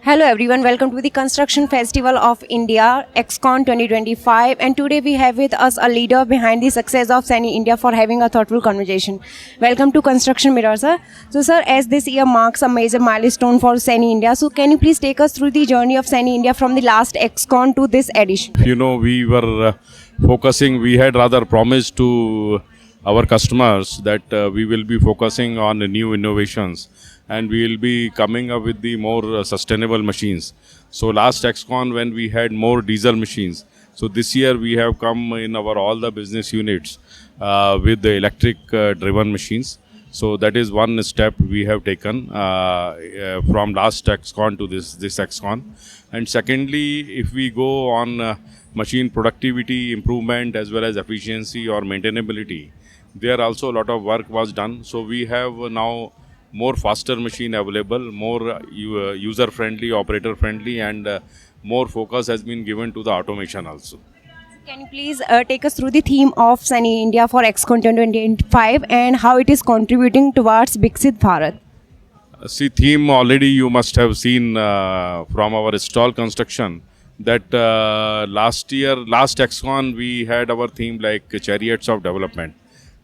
Hello everyone, welcome to the Construction Festival of India, XCon 2025, and today we have with us a leader behind the success of SANY India for having a thoughtful conversation. Welcome to Construction Mirror, sir. So sir, as this year marks a major milestone for SANY India, so can you please take us through the journey of SANY India from the last XCon to this edition? We were focusing, we had rather promised to our customers that we will be focusing on the new innovations and we will be coming up with the more sustainable machines. So last XCon when we had more diesel machines, so this year we have come in our all the business units with the electric driven machines. So that is one step we have taken from last XCon to this XCon. And secondly, if we go on machine productivity improvement as well as efficiency or maintainability, there also a lot of work was done. So we have now more faster machine available, more user friendly, operator friendly, and more focus has been given to the automation also. Can you please take us through the theme of SANY India for XCon 2025 and how it is contributing towards Viksit Bharat? See, theme already you must have seen from our stall construction that last XCon we had our theme like chariots of development.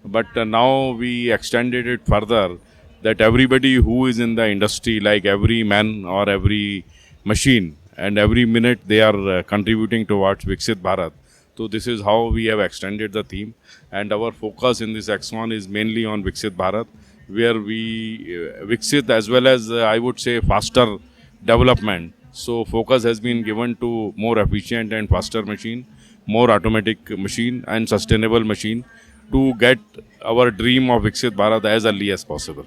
But now we extended it further that everybody who is in the industry, like every man or every machine, and every minute they are contributing towards Viksit Bharat. So this is how we have extended the theme, and our focus in this XCon is mainly on Viksit Bharat, where we Viksit as well as I would say faster development. So focus has been given to more efficient and faster machine, more automatic machine and sustainable machine to get our dream of Viksit Bharat as early as possible.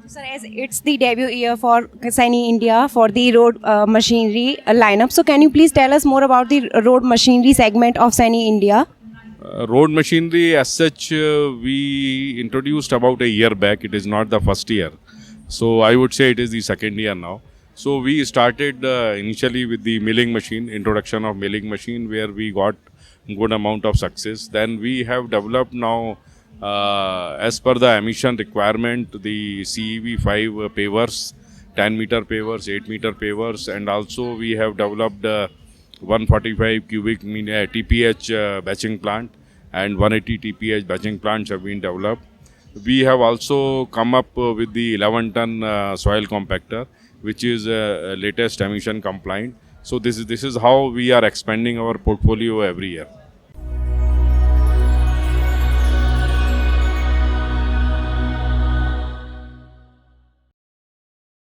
Sir, as it's the debut year for SANY India for the road machinery lineup, so can you please tell us more about the road machinery segment of SANY India? Road machinery as such, we introduced about a year back. It is not the first year. So I would say it is the second year now. So we started initially with the milling machine, introduction of milling machine, where we got good amount of success. Then we have developed now as per the emission requirement, the CEV 5 pavers, 10 meter pavers, 8 meter pavers, and also we have developed 145 cubic TPH batching plant and 180 TPH batching plants have been developed. We have also come up with the 11-ton soil compactor, which is latest emission compliant. So this is how we are expanding our portfolio every year.